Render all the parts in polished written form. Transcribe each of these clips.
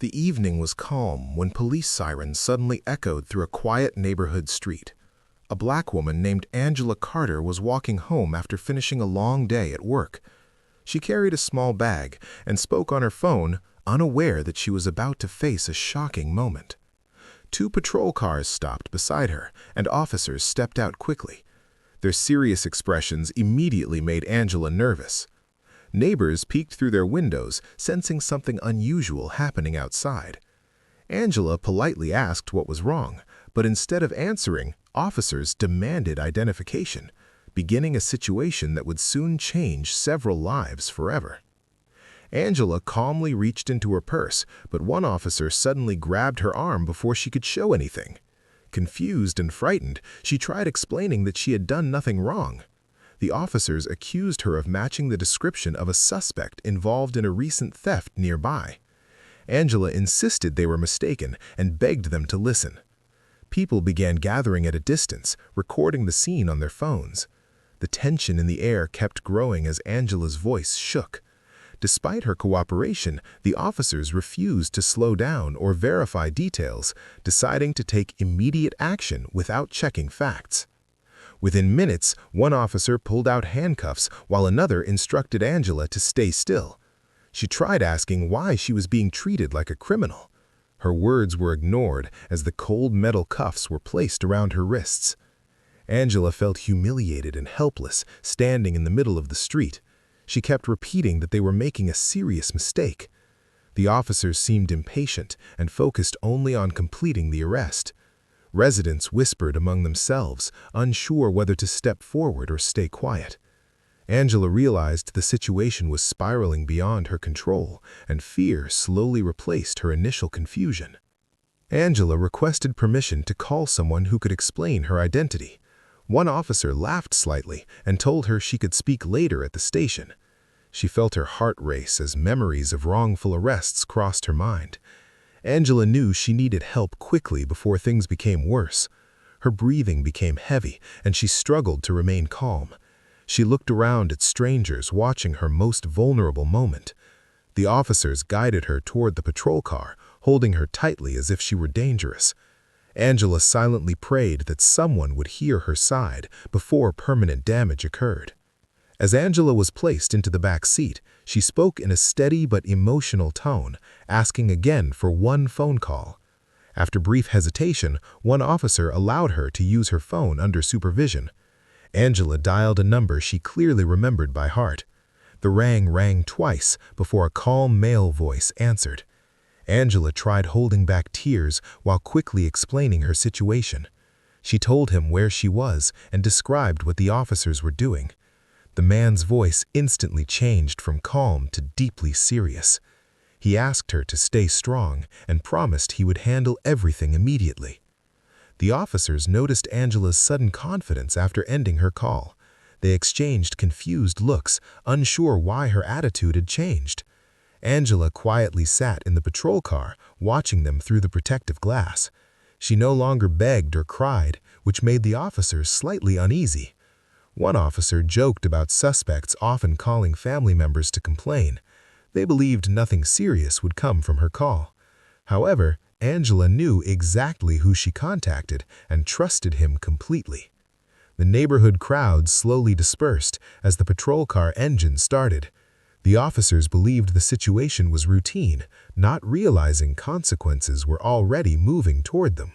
The evening was calm when police sirens suddenly echoed through a quiet neighborhood street. A black woman named Angela Carter was walking home after finishing a long day at work. She carried a small bag and spoke on her phone, unaware that she was about to face a shocking moment. Two patrol cars stopped beside her, and officers stepped out quickly. Their serious expressions immediately made Angela nervous. Neighbors peeked through their windows, sensing something unusual happening outside. Angela politely asked what was wrong, but instead of answering, officers demanded identification, beginning a situation that would soon change several lives forever. Angela calmly reached into her purse, but one officer suddenly grabbed her arm before she could show anything. Confused and frightened, she tried explaining that she had done nothing wrong. The officers accused her of matching the description of a suspect involved in a recent theft nearby. Angela insisted they were mistaken and begged them to listen. People began gathering at a distance, recording the scene on their phones. The tension in the air kept growing as Angela's voice shook. Despite her cooperation, the officers refused to slow down or verify details, deciding to take immediate action without checking facts. Within minutes, one officer pulled out handcuffs while another instructed Angela to stay still. She tried asking why she was being treated like a criminal. Her words were ignored as the cold metal cuffs were placed around her wrists. Angela felt humiliated and helpless, standing in the middle of the street. She kept repeating that they were making a serious mistake. The officers seemed impatient and focused only on completing the arrest. Residents whispered among themselves, unsure whether to step forward or stay quiet. Angela realized the situation was spiraling beyond her control, and fear slowly replaced her initial confusion. Angela requested permission to call someone who could explain her identity. One officer laughed slightly and told her she could speak later at the station. She felt her heart race as memories of wrongful arrests crossed her mind. Angela knew she needed help quickly before things became worse. Her breathing became heavy, and she struggled to remain calm. She looked around at strangers watching her most vulnerable moment. The officers guided her toward the patrol car, holding her tightly as if she were dangerous. Angela silently prayed that someone would hear her side before permanent damage occurred. As Angela was placed into the back seat, she spoke in a steady but emotional tone, asking again for one phone call. After brief hesitation, one officer allowed her to use her phone under supervision. Angela dialed a number she clearly remembered by heart. The ring rang twice before a calm male voice answered. Angela tried holding back tears while quickly explaining her situation. She told him where she was and described what the officers were doing. The man's voice instantly changed from calm to deeply serious. He asked her to stay strong and promised he would handle everything immediately. The officers noticed Angela's sudden confidence after ending her call. They exchanged confused looks, unsure why her attitude had changed. Angela quietly sat in the patrol car, watching them through the protective glass. She no longer begged or cried, which made the officers slightly uneasy. One officer joked about suspects often calling family members to complain. They believed nothing serious would come from her call. However, Angela knew exactly who she contacted and trusted him completely. The neighborhood crowd slowly dispersed as the patrol car engine started. The officers believed the situation was routine, not realizing consequences were already moving toward them.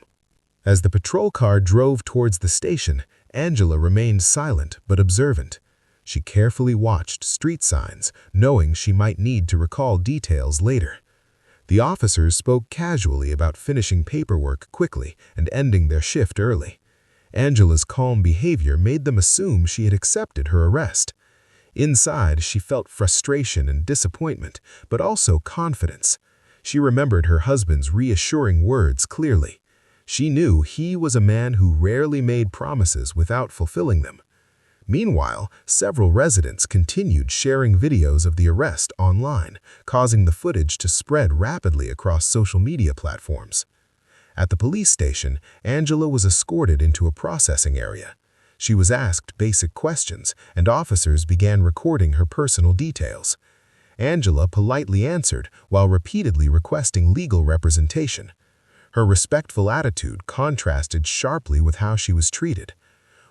As the patrol car drove towards the station, Angela remained silent but observant. She carefully watched street signs, knowing she might need to recall details later. The officers spoke casually about finishing paperwork quickly and ending their shift early. Angela's calm behavior made them assume she had accepted her arrest. Inside, she felt frustration and disappointment, but also confidence. She remembered her husband's reassuring words clearly. She knew he was a man who rarely made promises without fulfilling them. Meanwhile, several residents continued sharing videos of the arrest online, causing the footage to spread rapidly across social media platforms. At the police station, Angela was escorted into a processing area. She was asked basic questions, and officers began recording her personal details. Angela politely answered while repeatedly requesting legal representation. Her respectful attitude contrasted sharply with how she was treated.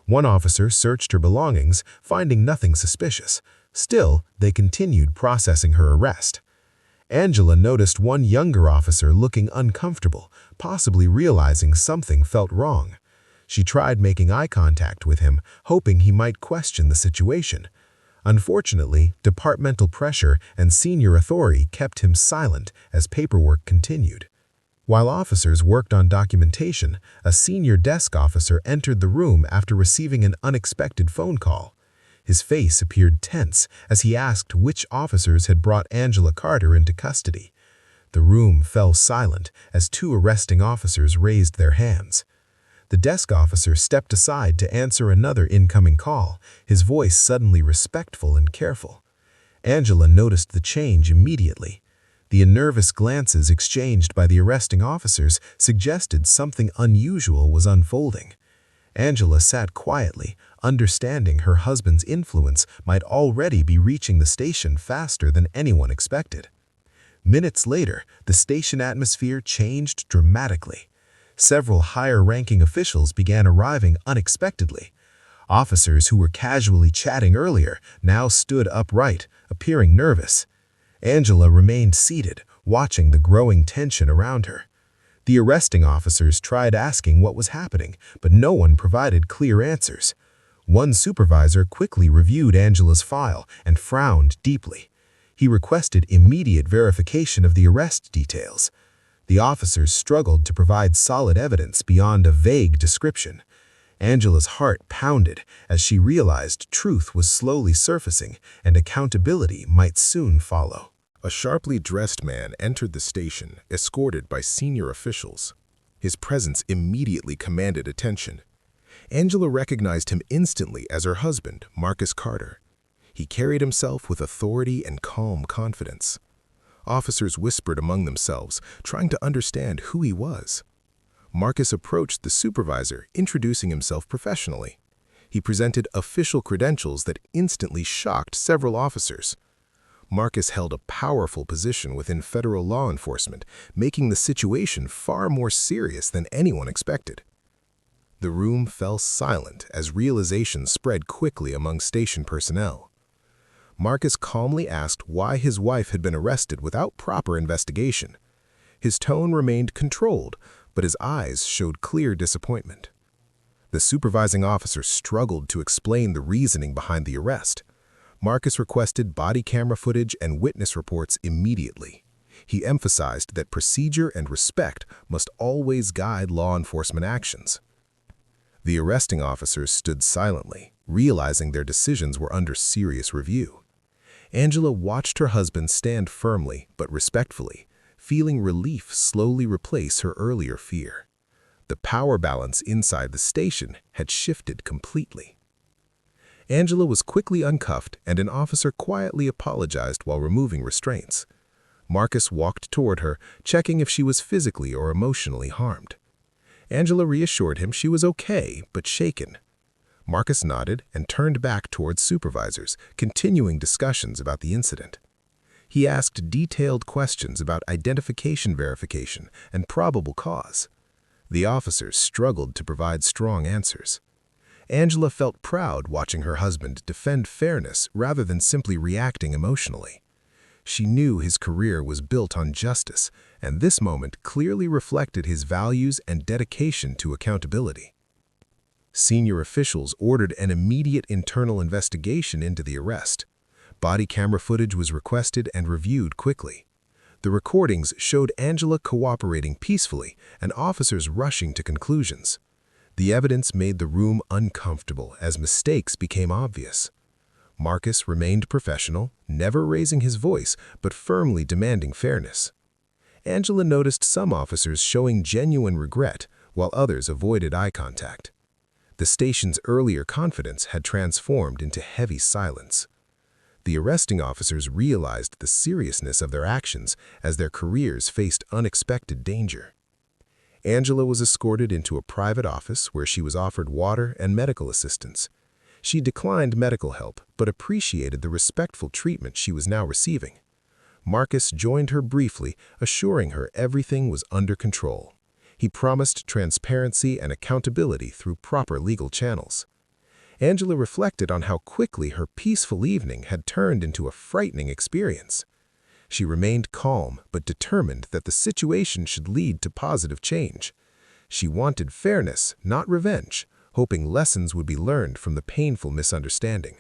One officer searched her belongings, finding nothing suspicious. Still, they continued processing her arrest. Angela noticed one younger officer looking uncomfortable, possibly realizing something felt wrong. She tried making eye contact with him, hoping he might question the situation. Unfortunately, departmental pressure and senior authority kept him silent as paperwork continued. While officers worked on documentation, a senior desk officer entered the room after receiving an unexpected phone call. His face appeared tense as he asked which officers had brought Angela Carter into custody. The room fell silent as two arresting officers raised their hands. The desk officer stepped aside to answer another incoming call, his voice suddenly respectful and careful. Angela noticed the change immediately. The nervous glances exchanged by the arresting officers suggested something unusual was unfolding. Angela sat quietly, understanding her husband's influence might already be reaching the station faster than anyone expected. Minutes later, the station atmosphere changed dramatically. Several higher-ranking officials began arriving unexpectedly. Officers who were casually chatting earlier now stood upright, appearing nervous. Angela remained seated, watching the growing tension around her. The arresting officers tried asking what was happening, but no one provided clear answers. One supervisor quickly reviewed Angela's file and frowned deeply. He requested immediate verification of the arrest details. The officers struggled to provide solid evidence beyond a vague description. Angela's heart pounded as she realized truth was slowly surfacing and accountability might soon follow. A sharply dressed man entered the station, escorted by senior officials. His presence immediately commanded attention. Angela recognized him instantly as her husband, Marcus Carter. He carried himself with authority and calm confidence. Officers whispered among themselves, trying to understand who he was. Marcus approached the supervisor, introducing himself professionally. He presented official credentials that instantly shocked several officers. Marcus held a powerful position within federal law enforcement, making the situation far more serious than anyone expected. The room fell silent as realization spread quickly among station personnel. Marcus calmly asked why his wife had been arrested without proper investigation. His tone remained controlled, but his eyes showed clear disappointment. The supervising officer struggled to explain the reasoning behind the arrest. Marcus requested body camera footage and witness reports immediately. He emphasized that procedure and respect must always guide law enforcement actions. The arresting officers stood silently, realizing their decisions were under serious review. Angela watched her husband stand firmly but respectfully, feeling relief slowly replace her earlier fear. The power balance inside the station had shifted completely. Angela was quickly uncuffed and an officer quietly apologized while removing restraints. Marcus walked toward her, checking if she was physically or emotionally harmed. Angela reassured him she was okay, but shaken. Marcus nodded and turned back towards supervisors, continuing discussions about the incident. He asked detailed questions about identification verification and probable cause. The officers struggled to provide strong answers. Angela felt proud watching her husband defend fairness rather than simply reacting emotionally. She knew his career was built on justice, and this moment clearly reflected his values and dedication to accountability. Senior officials ordered an immediate internal investigation into the arrest. Body camera footage was requested and reviewed quickly. The recordings showed Angela cooperating peacefully and officers rushing to conclusions. The evidence made the room uncomfortable as mistakes became obvious. Marcus remained professional, never raising his voice but firmly demanding fairness. Angela noticed some officers showing genuine regret while others avoided eye contact. The station's earlier confidence had transformed into heavy silence. The arresting officers realized the seriousness of their actions as their careers faced unexpected danger. Angela was escorted into a private office where she was offered water and medical assistance. She declined medical help but appreciated the respectful treatment she was now receiving. Marcus joined her briefly, assuring her everything was under control. He promised transparency and accountability through proper legal channels. Angela reflected on how quickly her peaceful evening had turned into a frightening experience. She remained calm but determined that the situation should lead to positive change. She wanted fairness, not revenge, hoping lessons would be learned from the painful misunderstanding.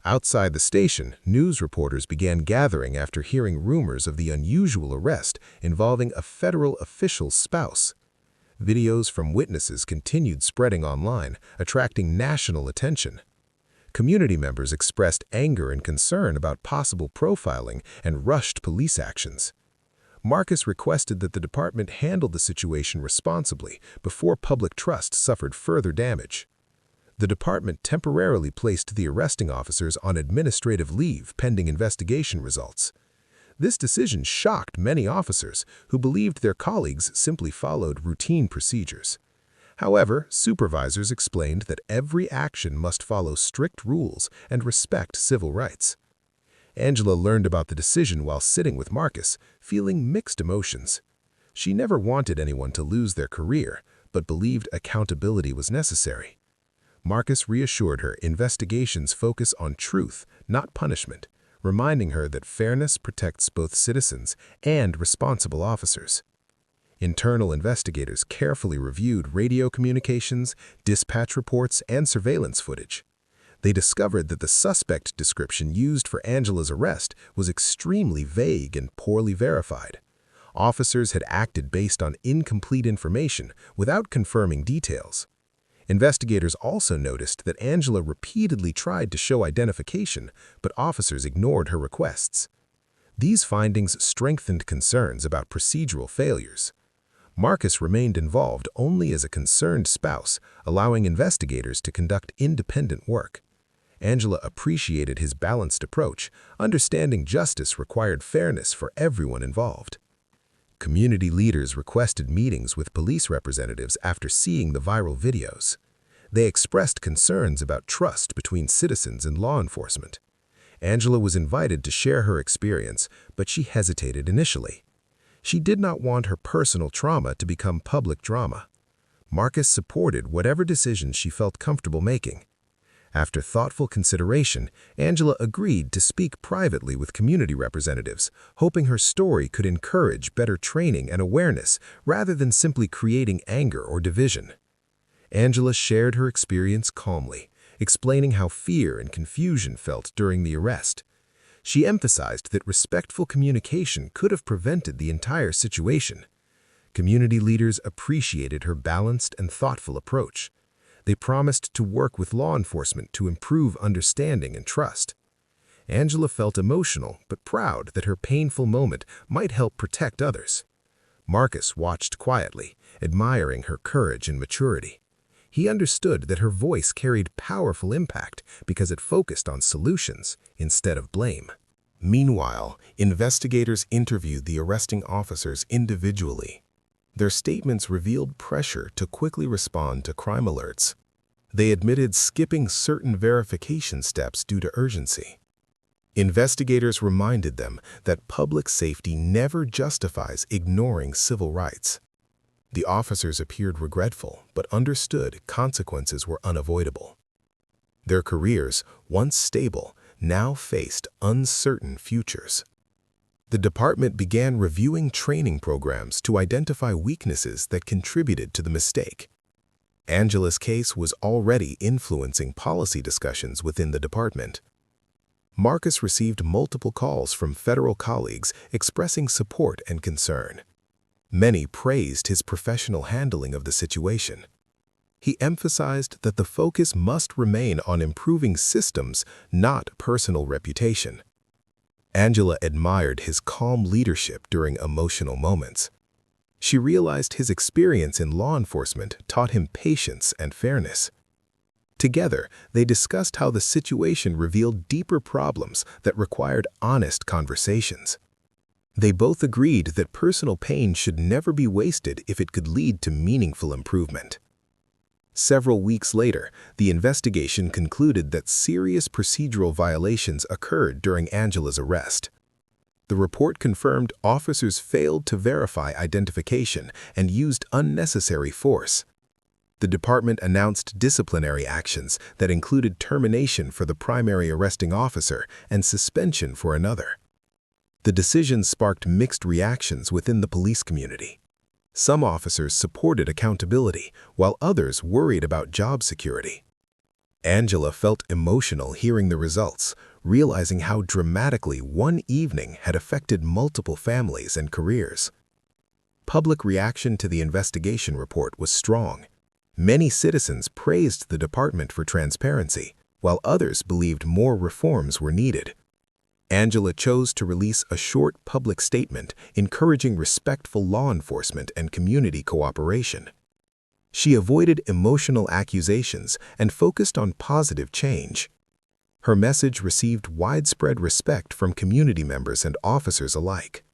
Outside the station, news reporters began gathering after hearing rumors of the unusual arrest involving a federal official's spouse. Videos from witnesses continued spreading online, attracting national attention. Community members expressed anger and concern about possible profiling and rushed police actions. Marcus requested that the department handle the situation responsibly before public trust suffered further damage. The department temporarily placed the arresting officers on administrative leave pending investigation results. This decision shocked many officers who believed their colleagues simply followed routine procedures. However, supervisors explained that every action must follow strict rules and respect civil rights. Angela learned about the decision while sitting with Marcus, feeling mixed emotions. She never wanted anyone to lose their career, but believed accountability was necessary. Marcus reassured her investigations focus on truth, not punishment, reminding her that fairness protects both citizens and responsible officers. Internal investigators carefully reviewed radio communications, dispatch reports, and surveillance footage. They discovered that the suspect description used for Angela's arrest was extremely vague and poorly verified. Officers had acted based on incomplete information without confirming details. Investigators also noticed that Angela repeatedly tried to show identification, but officers ignored her requests. These findings strengthened concerns about procedural failures. Marcus remained involved only as a concerned spouse, allowing investigators to conduct independent work. Angela appreciated his balanced approach, understanding justice required fairness for everyone involved. Community leaders requested meetings with police representatives after seeing the viral videos. They expressed concerns about trust between citizens and law enforcement. Angela was invited to share her experience, but she hesitated initially. She did not want her personal trauma to become public drama. Marcus supported whatever decisions she felt comfortable making. After thoughtful consideration, Angela agreed to speak privately with community representatives, hoping her story could encourage better training and awareness rather than simply creating anger or division. Angela shared her experience calmly, explaining how fear and confusion felt during the arrest. She emphasized that respectful communication could have prevented the entire situation. Community leaders appreciated her balanced and thoughtful approach. They promised to work with law enforcement to improve understanding and trust. Angela felt emotional but proud that her painful moment might help protect others. Marcus watched quietly, admiring her courage and maturity. He understood that her voice carried powerful impact because it focused on solutions instead of blame. Meanwhile, investigators interviewed the arresting officers individually. Their statements revealed pressure to quickly respond to crime alerts. They admitted skipping certain verification steps due to urgency. Investigators reminded them that public safety never justifies ignoring civil rights. The officers appeared regretful, but understood consequences were unavoidable. Their careers, once stable, now faced uncertain futures. The department began reviewing training programs to identify weaknesses that contributed to the mistake. Angela's case was already influencing policy discussions within the department. Marcus received multiple calls from federal colleagues expressing support and concern. Many praised his professional handling of the situation. He emphasized that the focus must remain on improving systems, not personal reputation. Angela admired his calm leadership during emotional moments. She realized his experience in law enforcement taught him patience and fairness. Together, they discussed how the situation revealed deeper problems that required honest conversations. They both agreed that personal pain should never be wasted if it could lead to meaningful improvement. Several weeks later, the investigation concluded that serious procedural violations occurred during Angela's arrest. The report confirmed officers failed to verify identification and used unnecessary force. The department announced disciplinary actions that included termination for the primary arresting officer and suspension for another. The decision sparked mixed reactions within the police community. Some officers supported accountability, while others worried about job security. Angela felt emotional hearing the results, realizing how dramatically one evening had affected multiple families and careers. Public reaction to the investigation report was strong. Many citizens praised the department for transparency, while others believed more reforms were needed. Angela chose to release a short public statement encouraging respectful law enforcement and community cooperation. She avoided emotional accusations and focused on positive change. Her message received widespread respect from community members and officers alike.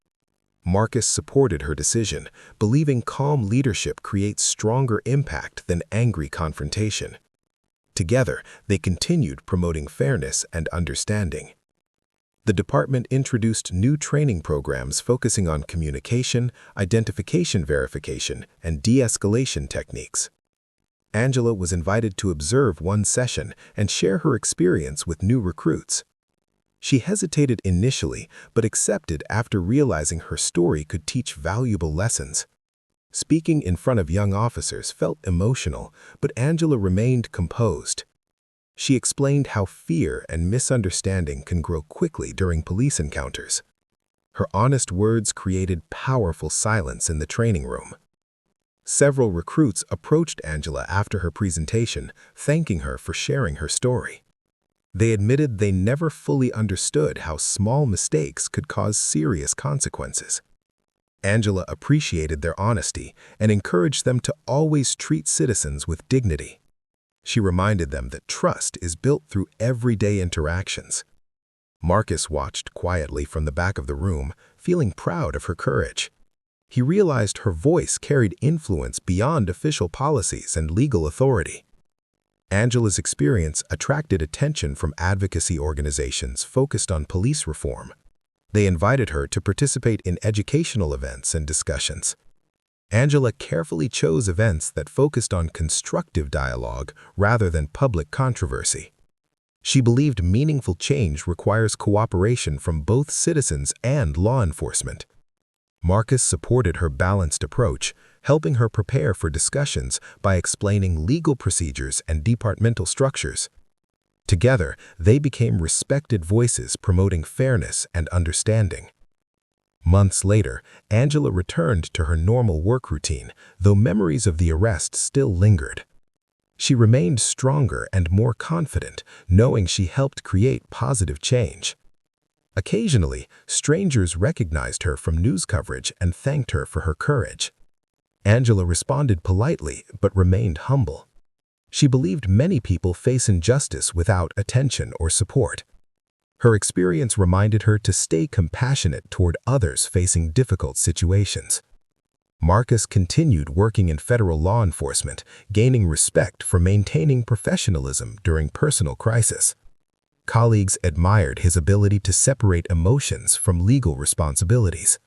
Marcus supported her decision, believing calm leadership creates stronger impact than angry confrontation. Together, they continued promoting fairness and understanding. The department introduced new training programs focusing on communication, identification verification, and de-escalation techniques. Angela was invited to observe one session and share her experience with new recruits. She hesitated initially, but accepted after realizing her story could teach valuable lessons. Speaking in front of young officers felt emotional, but Angela remained composed. She explained how fear and misunderstanding can grow quickly during police encounters. Her honest words created powerful silence in the training room. Several recruits approached Angela after her presentation, thanking her for sharing her story. They admitted they never fully understood how small mistakes could cause serious consequences. Angela appreciated their honesty and encouraged them to always treat citizens with dignity. She reminded them that trust is built through everyday interactions. Marcus watched quietly from the back of the room, feeling proud of her courage. He realized her voice carried influence beyond official policies and legal authority. Angela's experience attracted attention from advocacy organizations focused on police reform. They invited her to participate in educational events and discussions. Angela carefully chose events that focused on constructive dialogue rather than public controversy. She believed meaningful change requires cooperation from both citizens and law enforcement. Marcus supported her balanced approach, helping her prepare for discussions by explaining legal procedures and departmental structures. Together, they became respected voices promoting fairness and understanding. Months later, Angela returned to her normal work routine, though memories of the arrest still lingered. She remained stronger and more confident, knowing she helped create positive change. Occasionally, strangers recognized her from news coverage and thanked her for her courage. Angela responded politely but remained humble. She believed many people face injustice without attention or support. Her experience reminded her to stay compassionate toward others facing difficult situations. Marcus continued working in federal law enforcement, gaining respect for maintaining professionalism during personal crisis. Colleagues admired his ability to separate emotions from legal responsibilities.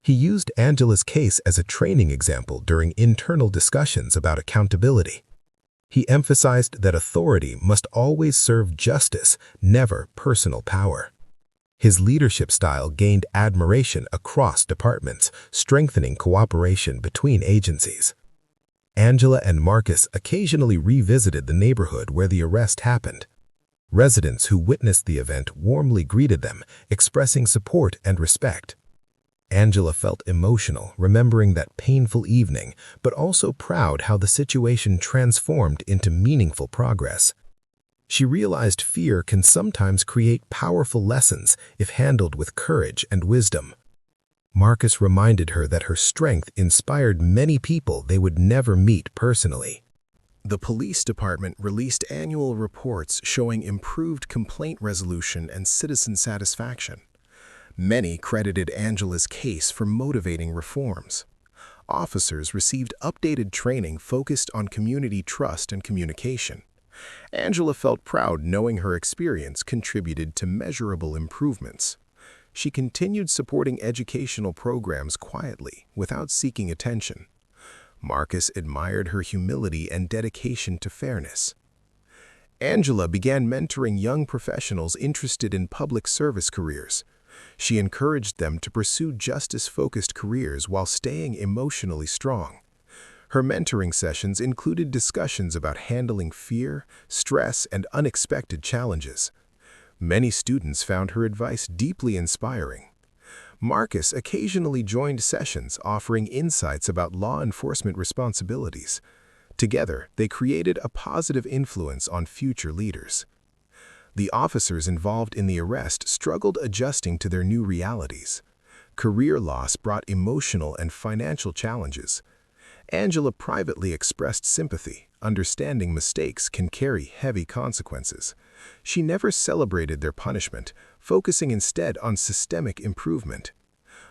He used Angela's case as a training example during internal discussions about accountability. He emphasized that authority must always serve justice, never personal power. His leadership style gained admiration across departments, strengthening cooperation between agencies. Angela and Marcus occasionally revisited the neighborhood where the arrest happened. Residents who witnessed the event warmly greeted them, expressing support and respect. Angela felt emotional, remembering that painful evening, but also proud how the situation transformed into meaningful progress. She realized fear can sometimes create powerful lessons if handled with courage and wisdom. Marcus reminded her that her strength inspired many people they would never meet personally. The police department released annual reports showing improved complaint resolution and citizen satisfaction. Many credited Angela's case for motivating reforms. Officers received updated training focused on community trust and communication. Angela felt proud knowing her experience contributed to measurable improvements. She continued supporting educational programs quietly, without seeking attention. Marcus admired her humility and dedication to fairness. Angela began mentoring young professionals interested in public service careers. She encouraged them to pursue justice-focused careers while staying emotionally strong. Her mentoring sessions included discussions about handling fear, stress, and unexpected challenges. Many students found her advice deeply inspiring. Marcus occasionally joined sessions offering insights about law enforcement responsibilities. Together, they created a positive influence on future leaders. The officers involved in the arrest struggled adjusting to their new realities. Career loss brought emotional and financial challenges. Angela privately expressed sympathy, understanding mistakes can carry heavy consequences. She never celebrated their punishment, focusing instead on systemic improvement.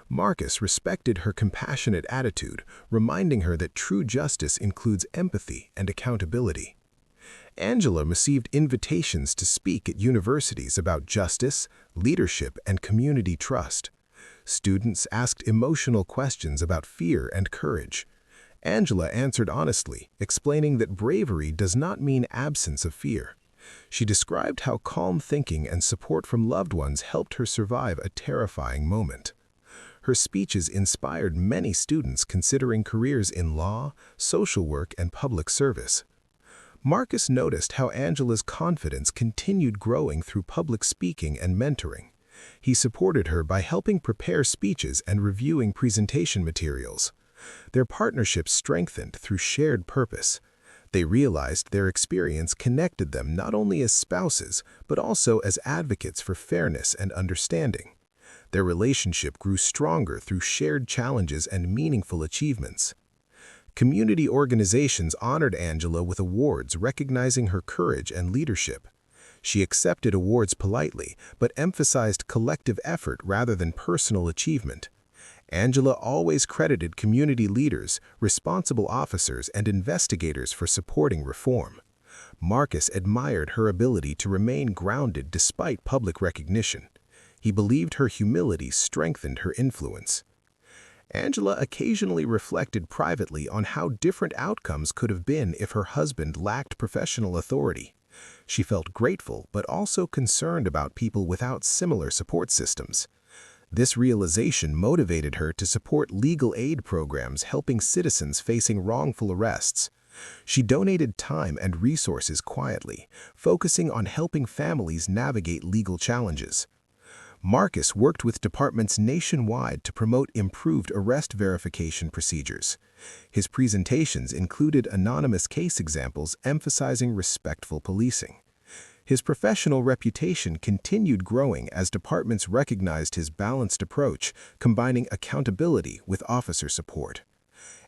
Marcus respected her compassionate attitude, reminding her that true justice includes empathy and accountability. Angela received invitations to speak at universities about justice, leadership, and community trust. Students asked emotional questions about fear and courage. Angela answered honestly, explaining that bravery does not mean absence of fear. She described how calm thinking and support from loved ones helped her survive a terrifying moment. Her speeches inspired many students considering careers in law, social work, and public service. Marcus noticed how Angela's confidence continued growing through public speaking and mentoring. He supported her by helping prepare speeches and reviewing presentation materials. Their partnership strengthened through shared purpose. They realized their experience connected them not only as spouses, but also as advocates for fairness and understanding. Their relationship grew stronger through shared challenges and meaningful achievements. Community organizations honored Angela with awards recognizing her courage and leadership. She accepted awards politely, but emphasized collective effort rather than personal achievement. Angela always credited community leaders, responsible officers, and investigators for supporting reform. Marcus admired her ability to remain grounded despite public recognition. He believed her humility strengthened her influence. Angela occasionally reflected privately on how different outcomes could have been if her husband lacked professional authority. She felt grateful but also concerned about people without similar support systems. This realization motivated her to support legal aid programs helping citizens facing wrongful arrests. She donated time and resources quietly, focusing on helping families navigate legal challenges. Marcus worked with departments nationwide to promote improved arrest verification procedures. His presentations included anonymous case examples emphasizing respectful policing. His professional reputation continued growing as departments recognized his balanced approach, combining accountability with officer support.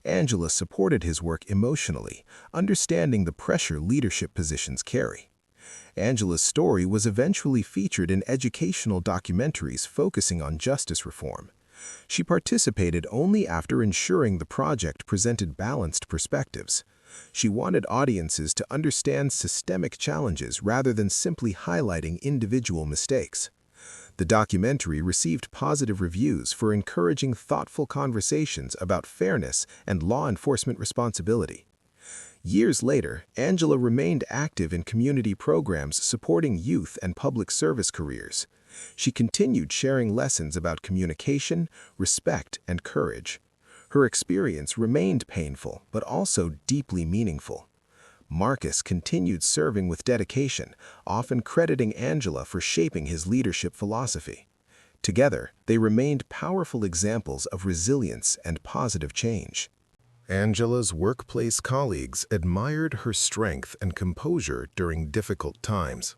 Angela supported his work emotionally, understanding the pressure leadership positions carry. Angela's story was eventually featured in educational documentaries focusing on justice reform. She participated only after ensuring the project presented balanced perspectives. She wanted audiences to understand systemic challenges rather than simply highlighting individual mistakes. The documentary received positive reviews for encouraging thoughtful conversations about fairness and law enforcement responsibility. Years later, Angela remained active in community programs supporting youth and public service careers. She continued sharing lessons about communication, respect, and courage. Her experience remained painful, but also deeply meaningful. Marcus continued serving with dedication, often crediting Angela for shaping his leadership philosophy. Together, they remained powerful examples of resilience and positive change. Angela's workplace colleagues admired her strength and composure during difficult times.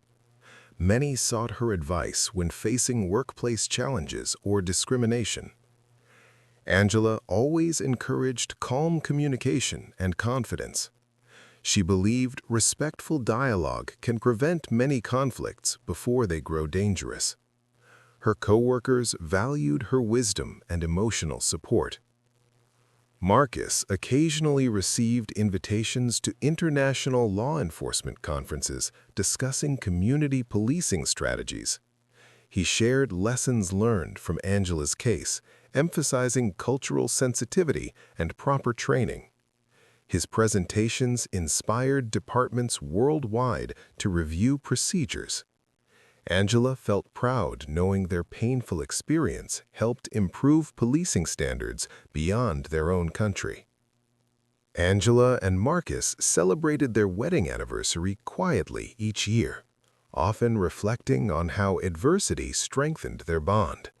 Many sought her advice when facing workplace challenges or discrimination. Angela always encouraged calm communication and confidence. She believed respectful dialogue can prevent many conflicts before they grow dangerous. Her coworkers valued her wisdom and emotional support. Marcus occasionally received invitations to international law enforcement conferences discussing community policing strategies. He shared lessons learned from Angela's case, emphasizing cultural sensitivity and proper training. His presentations inspired departments worldwide to review procedures. Angela felt proud knowing their painful experience helped improve policing standards beyond their own country. Angela and Marcus celebrated their wedding anniversary quietly each year, often reflecting on how adversity strengthened their bond.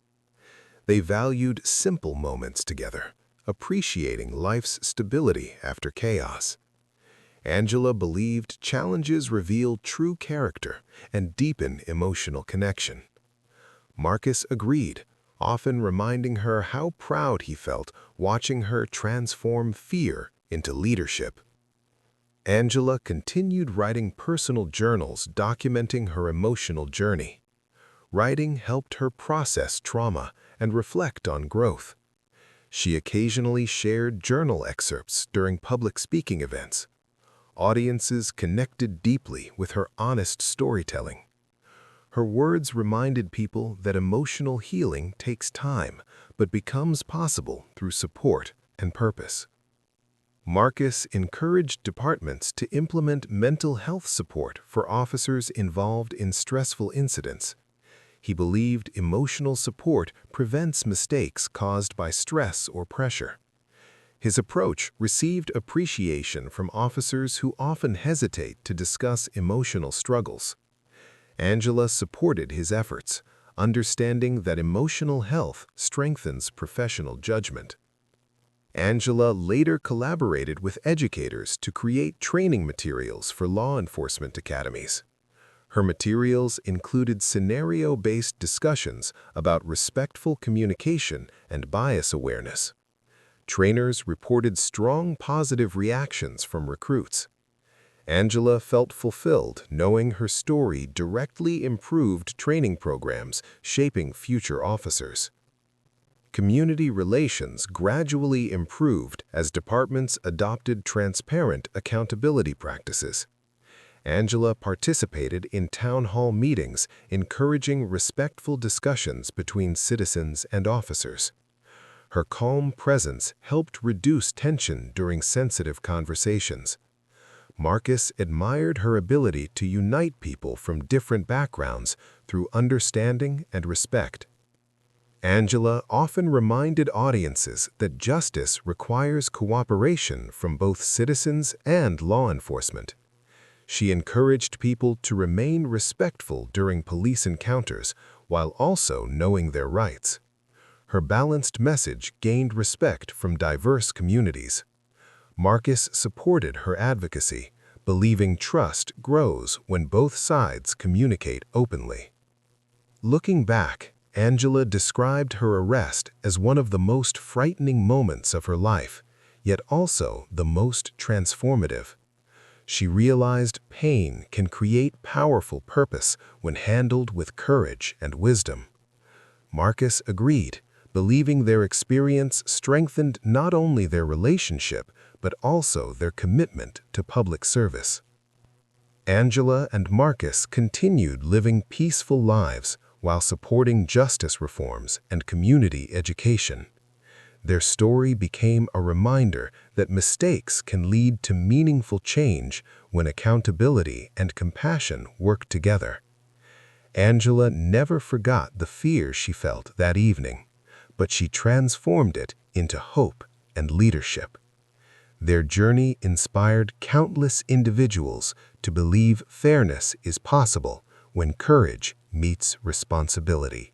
They valued simple moments together, appreciating life's stability after chaos. Angela believed challenges reveal true character and deepen emotional connection. Marcus agreed, often reminding her how proud he felt watching her transform fear into leadership. Angela continued writing personal journals documenting her emotional journey. Writing helped her process trauma and reflect on growth. She occasionally shared journal excerpts during public speaking events. Audiences connected deeply with her honest storytelling. Her words reminded people that emotional healing takes time, but becomes possible through support and purpose. Marcus encouraged departments to implement mental health support for officers involved in stressful incidents. He believed emotional support prevents mistakes caused by stress or pressure. His approach received appreciation from officers who often hesitate to discuss emotional struggles. Angela supported his efforts, understanding that emotional health strengthens professional judgment. Angela later collaborated with educators to create training materials for law enforcement academies. Her materials included scenario-based discussions about respectful communication and bias awareness. Trainers reported strong positive reactions from recruits. Angela felt fulfilled knowing her story directly improved training programs shaping future officers. Community relations gradually improved as departments adopted transparent accountability practices. Angela participated in town hall meetings, encouraging respectful discussions between citizens and officers. Her calm presence helped reduce tension during sensitive conversations. Marcus admired her ability to unite people from different backgrounds through understanding and respect. Angela often reminded audiences that justice requires cooperation from both citizens and law enforcement. She encouraged people to remain respectful during police encounters while also knowing their rights. Her balanced message gained respect from diverse communities. Marcus supported her advocacy, believing trust grows when both sides communicate openly. Looking back, Angela described her arrest as one of the most frightening moments of her life, yet also the most transformative. She realized pain can create powerful purpose when handled with courage and wisdom. Marcus agreed, believing their experience strengthened not only their relationship, but also their commitment to public service. Angela and Marcus continued living peaceful lives while supporting justice reforms and community education. Their story became a reminder that mistakes can lead to meaningful change when accountability and compassion work together. Angela never forgot the fear she felt that evening, but she transformed it into hope and leadership. Their journey inspired countless individuals to believe fairness is possible when courage meets responsibility.